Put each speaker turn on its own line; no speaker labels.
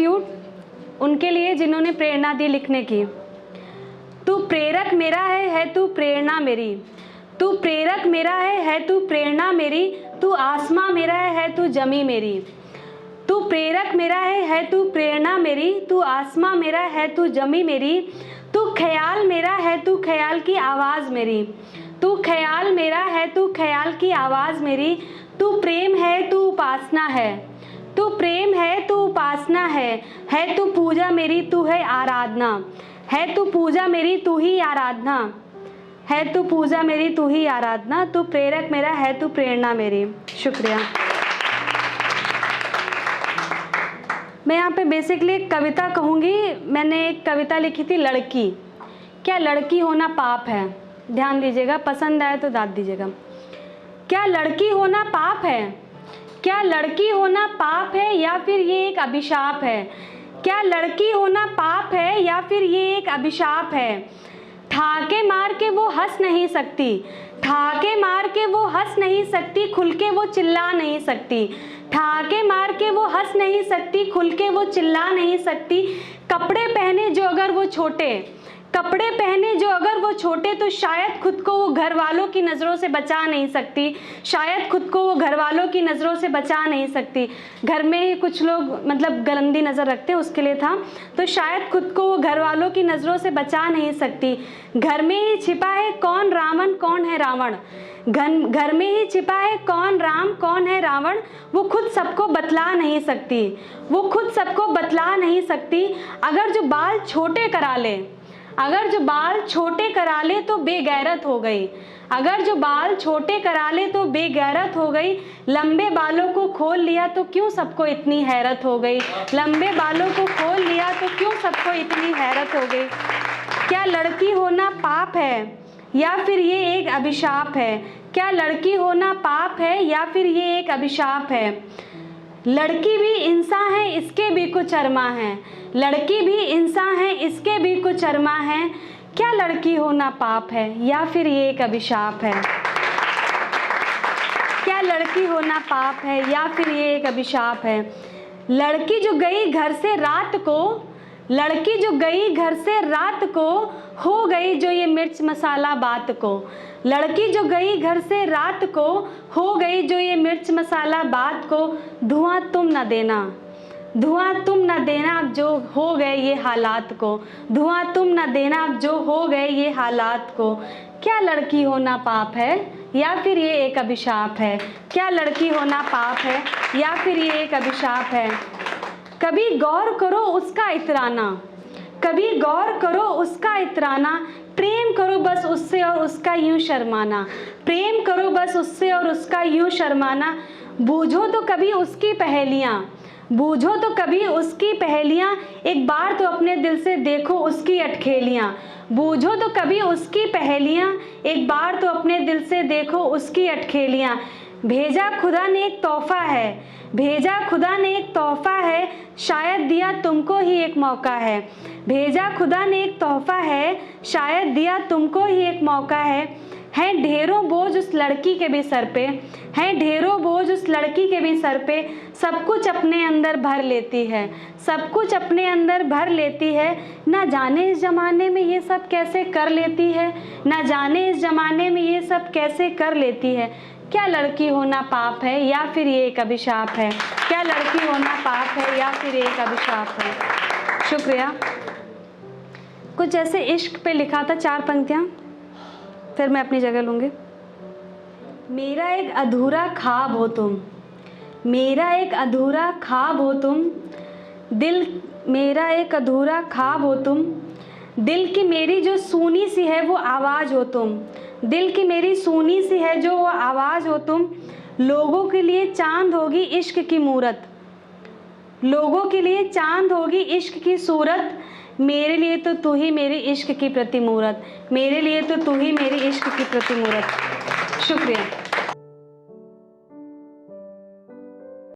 Gratitude उनके लिए जिन्होंने प्रेरणा दी लिखने की। तू प्रेरक मेरा है तू प्रेरणा मेरी। तू प्रेरक मेरा है तू प्रेरणा मेरी। तू आसमां मेरा है तू जमी मेरी। तू प्रेरक मेरा है तू प्रेरणा मेरी। तू आसमां मेरा है तू जमी मेरी। तू ख्याल मेरा है तू ख्याल की आवाज़ मेरी। तू ख्याल मेरा है तू ख्याल की आवाज़ मेरी। तू प्रेम है तू उपासना है। तू प्रेम है तू उपासना है तू पूजा मेरी तू है आराधना। है तू पूजा मेरी तू ही आराधना। है तू पूजा मेरी तू ही आराधना। तू प्रेरक मेरा है तू प्रेरणा मेरी। शुक्रिया। मैं यहाँ पे बेसिकली एक कविता कहूँगी। मैंने एक कविता लिखी थी, लड़की। क्या लड़की होना पाप है? ध्यान दीजिएगा, पसंद आए तो दाद दीजिएगा। क्या लड़की होना पाप है? क्या लड़की होना पाप है या फिर ये एक अभिशाप है? क्या लड़की होना पाप है या फिर ये एक अभिशाप है? ठाके मार के वो हंस नहीं सकती। ठाके मार के वो हंस नहीं सकती। खुल के वो चिल्ला नहीं सकती। ठाके मार के वो हंस नहीं सकती। खुल के वो चिल्ला नहीं सकती। कपड़े पहने जो अगर वो छोटे, कपड़े पहने जो अगर वो छोटे, तो शायद खुद को वो घर वालों की नज़रों से बचा नहीं सकती। शायद खुद को वो घर वालों की नज़रों से बचा नहीं सकती। घर में ही कुछ लोग मतलब गंदी नज़र रखते, उसके लिए था। तो शायद खुद को वो घर वालों की नज़रों से बचा नहीं सकती। घर में ही छिपा है कौन रावण कौन है रावण। घर में ही छिपा है कौन राम कौन है रावण। वो खुद सबको बतला नहीं सकती। वो खुद सबको बतला नहीं सकती। अगर जो बाल छोटे करा ले, अगर जो बाल छोटे करा ले तो बेगैरत हो गई। अगर जो बाल छोटे करा ले तो बेगैरत हो गई। लंबे बालों को खोल लिया तो क्यों सबको इतनी हैरत हो गई। लंबे बालों को खोल लिया तो क्यों सबको इतनी हैरत हो गई। क्या लड़की होना पाप है या फिर ये एक अभिशाप है? क्या लड़की होना पाप है या फिर ये एक अभिशाप है? लड़की भी इंसान है इसके भी कुछ अरमा है। लड़की भी इंसान है इसके भी कुछ अरमा है। क्या लड़की होना पाप है या फिर ये एक अभिशाप है? क्या लड़की होना पाप है या फिर ये एक अभिशाप है? लड़की जो गई घर से रात को, लड़की जो गई घर से रात को, हो गई जो ये मिर्च मसाला बात को। लड़की जो गई घर से रात को, हो गई जो ये मिर्च मसाला बात को। धुआं तुम न देना, धुआं तुम न देना अब जो हो गए ये हालात को। धुआं तुम न देना अब जो हो गए ये हालात को। क्या लड़की होना पाप है या फिर ये एक अभिशाप है? क्या लड़की होना पाप है या फिर ये एक अभिशाप है? कभी गौर करो उसका इतराना, कभी गौर करो उसका इतराना। प्रेम करो बस उससे और उसका यूं शर्माना। प्रेम करो बस उससे और उसका यूं शर्माना। बूझो तो कभी उसकी पहेलियाँ, बूझो तो कभी उसकी पहेलियाँ। एक बार तो अपने दिल से देखो उसकी अटखेलियाँ। बूझो तो कभी उसकी पहेलियाँ, एक बार तो अपने दिल से देखो उसकी अटखेलियाँ। भेजा खुदा ने एक तोहफा है, भेजा खुदा ने एक तोहफा है, शायद दिया तुमको ही एक मौका है। भेजा खुदा ने एक तोहफा है, शायद दिया तुमको ही एक मौका है ढेरों बोझ उस लड़की के भी सर पे, है ढेरों बोझ उस लड़की के भी सर पे। सब कुछ अपने अंदर भर लेती है, सब कुछ अपने अंदर भर लेती है। ना जाने इस ज़माने में ये सब कैसे कर लेती है, ना जाने इस ज़माने में ये सब कैसे कर लेती है। क्या लड़की होना पाप है या फिर ये एक अभिशाप है? क्या लड़की होना पाप है या फिर एक अभिशाप है? शुक्रिया। कुछ ऐसे इश्क पे लिखा था, 4 पंक्तियाँ, फिर मैं अपनी जगह लूँगी। मेरा एक अधूरा ख्वाब हो तुम, मेरा एक अधूरा ख्वाब हो तुम, दिल मेरा एक अधूरा ख्वाब हो तुम। दिल की मेरी जो सूनी सी है वो आवाज़ हो तुम, दिल की मेरी सूनी सी है जो वो आवाज़ हो तुम। लोगों के लिए चांद होगी इश्क की मूरत, लोगों के लिए चांद होगी इश्क की सूरत। मेरे लिए तो तू ही मेरी इश्क की प्रतिमूरत, मेरे लिए तो तू ही मेरी इश्क की प्रतिमूरत। शुक्रिया।